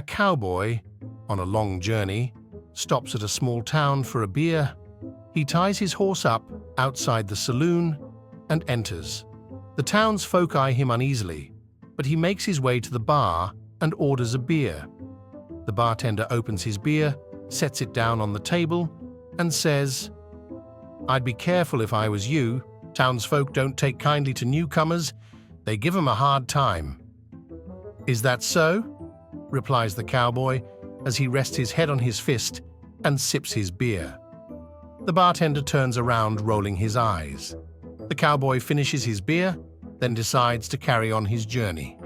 A cowboy, on a long journey, stops at a small town for a beer. He ties his horse up outside the saloon and enters. The townsfolk eye him uneasily, but he makes his way to the bar and orders a beer. The bartender opens his beer, sets it down on the table, and says, "I'd be careful if I was you. Townsfolk don't take kindly to newcomers. They give 'em a hard time." "Is that so?" replies the cowboy as he rests his head on his fist and sips his beer. The bartender turns around, rolling his eyes. The cowboy finishes his beer, then decides to carry on his journey.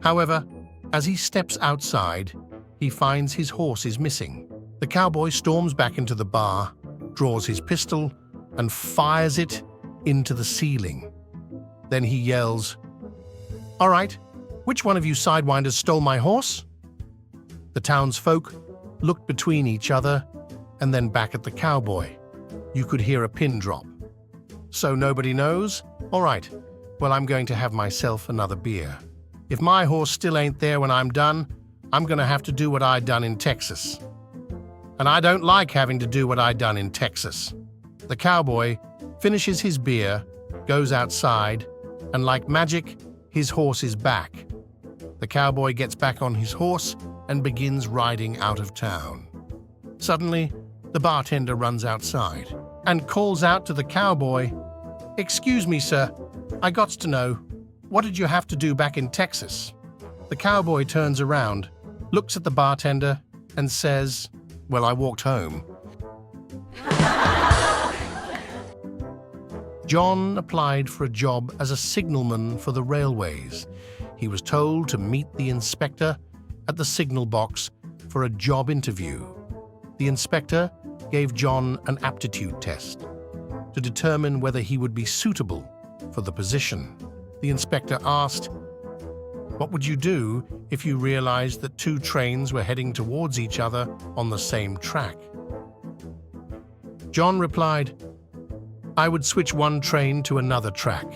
However, as he steps outside, he finds his horse is missing. The cowboy storms back into the bar, draws his pistol, and fires it into the ceiling. Then he yells, "All right, which one of you sidewinders stole my horse?" The townsfolk looked between each other and then back at the cowboy. You could hear a pin drop. "So nobody knows? All right, well, I'm going to have myself another beer. If my horse still ain't there when I'm done, I'm going to have to do what I done in Texas. And I don't like having to do what I done in Texas." The cowboy finishes his beer, goes outside, and like magic, his horse is back. The cowboy gets back on his horse and begins riding out of town. Suddenly, the bartender runs outside and calls out to the cowboy, "Excuse me, sir, I gots to know, what did you have to do back in Texas?" The cowboy turns around, looks at the bartender, and says, "Well, I walked home." John applied for a job as a signalman for the railways. He was told to meet the inspector at the signal box for a job interview. The inspector gave John an aptitude test to determine whether he would be suitable for the position. The inspector asked, "What would you do if you realized that two trains were heading towards each other on the same track?" John replied, "I would switch one train to another track."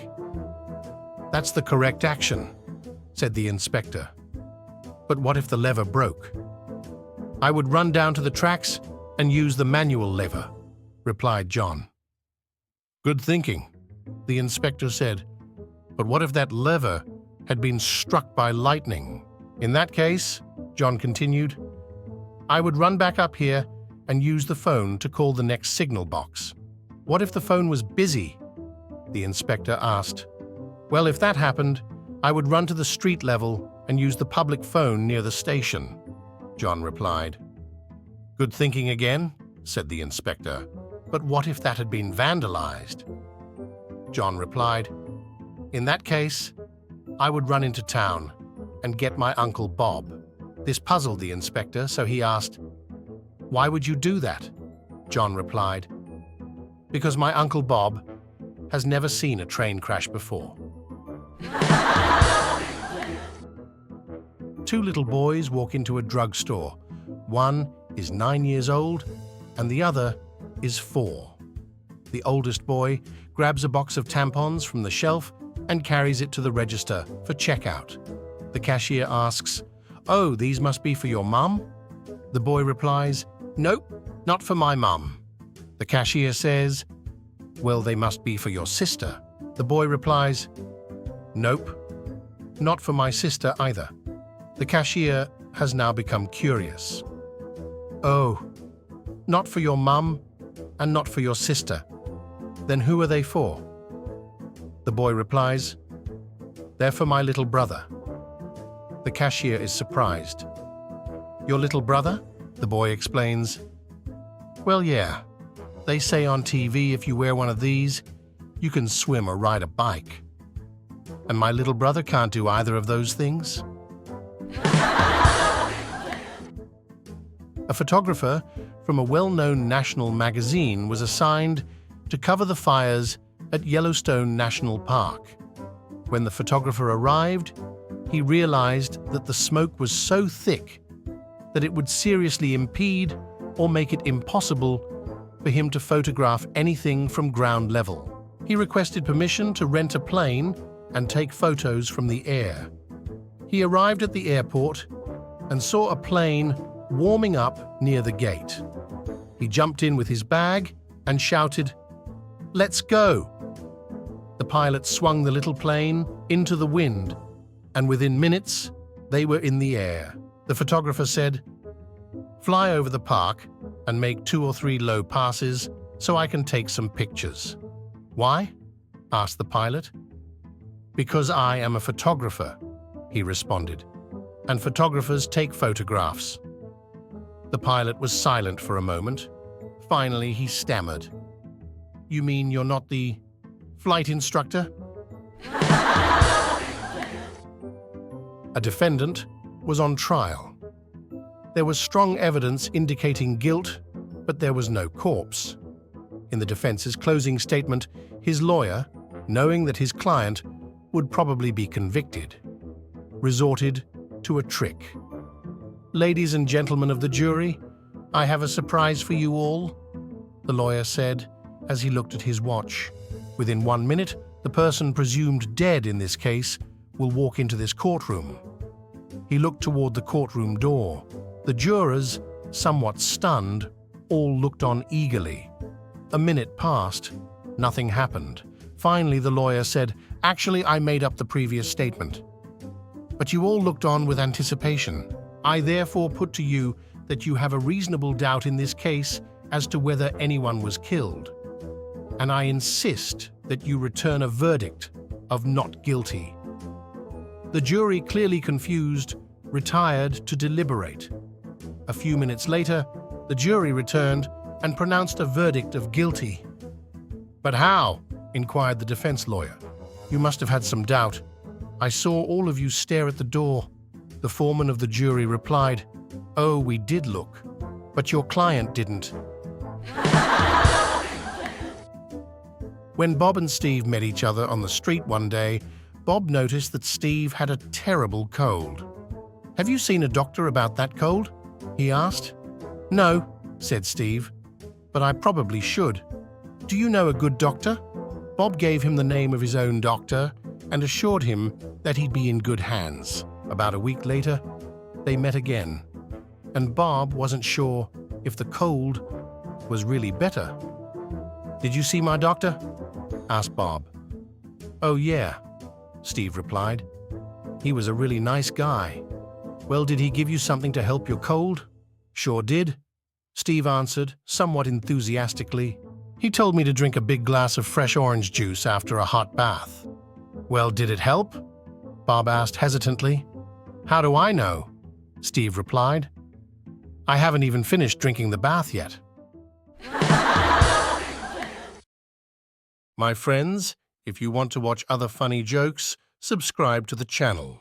"That's the correct action," said the inspector. "But what if the lever broke?" "I would run down to the tracks and use the manual lever," replied John. "Good thinking," the inspector said. "But what if that lever had been struck by lightning?" "In that case," John continued, "I would run back up here and use the phone to call the next signal box." "What if the phone was busy?" the inspector asked. "Well, if that happened, I would run to the street level and use the public phone near the station," John replied. "Good thinking again," said the inspector. "But what if that had been vandalized?" John replied, "In that case, I would run into town and get my Uncle Bob." This puzzled the inspector, so he asked, "Why would you do that?" John replied, "Because my Uncle Bob has never seen a train crash before." Two little boys walk into a drugstore. One is 9 years old and the other is 4. The oldest boy grabs a box of tampons from the shelf and carries it to the register for checkout. The cashier asks, "Oh, these must be for your mum?" The boy replies, "Nope, not for my mum." The cashier says, "Well, they must be for your sister." The boy replies, "Nope, not for my sister either." The cashier has now become curious. "Oh, not for your mum and not for your sister. Then who are they for?" The boy replies, "They're for my little brother." The cashier is surprised. "Your little brother?" The boy explains, "Well, yeah. They say on TV if you wear one of these, you can swim or ride a bike. And my little brother can't do either of those things." A photographer from a well-known national magazine was assigned to cover the fires at Yellowstone National Park. When the photographer arrived, he realized that the smoke was so thick that it would seriously impede or make it impossible for him to photograph anything from ground level. He requested permission to rent a plane and take photos from the air. He arrived at the airport and saw a plane warming up near the gate. He jumped in with his bag and shouted, "Let's go!" The pilot swung the little plane into the wind, and within minutes, they were in the air. The photographer said, "Fly over the park and make 2 or 3 low passes so I can take some pictures." "Why?" asked the pilot. "Because I am a photographer," he responded, "and photographers take photographs." The pilot was silent for a moment. Finally, he stammered, "You mean you're not the flight instructor?" A defendant was on trial. There was strong evidence indicating guilt, but there was no corpse. In the defense's closing statement, his lawyer, knowing that his client would probably be convicted, resorted to a trick. "Ladies and gentlemen of the jury, I have a surprise for you all," the lawyer said as he looked at his watch. "Within 1 minute, the person presumed dead in this case will walk into this courtroom." He looked toward the courtroom door. The jurors, somewhat stunned, all looked on eagerly. A minute passed. Nothing happened. Finally, the lawyer said, "Actually, I made up the previous statement. But you all looked on with anticipation. I therefore put to you that you have a reasonable doubt in this case as to whether anyone was killed. And I insist that you return a verdict of not guilty." The jury, clearly confused, retired to deliberate. A few minutes later, the jury returned and pronounced a verdict of guilty. "But how?" inquired the defense lawyer. "You must have had some doubt. I saw all of you stare at the door." The foreman of the jury replied, "Oh, we did look, but your client didn't." When Bob and Steve met each other on the street one day, Bob noticed that Steve had a terrible cold. "Have you seen a doctor about that cold?" he asked. "No," said Steve, "but I probably should. Do you know a good doctor?" Bob gave him the name of his own doctor and assured him that he'd be in good hands. About a week later, they met again, and Bob wasn't sure if the cold was really better. "Did you see my doctor?" asked Bob. "Oh, yeah," Steve replied. "He was a really nice guy." "Well, did he give you something to help your cold?" "Sure did," Steve answered, somewhat enthusiastically. "He told me to drink a big glass of fresh orange juice after a hot bath." "Well, did it help?" Bob asked hesitantly. "How do I know?" Steve replied. "I haven't even finished drinking the bath yet." My friends, if you want to watch other funny jokes, subscribe to the channel.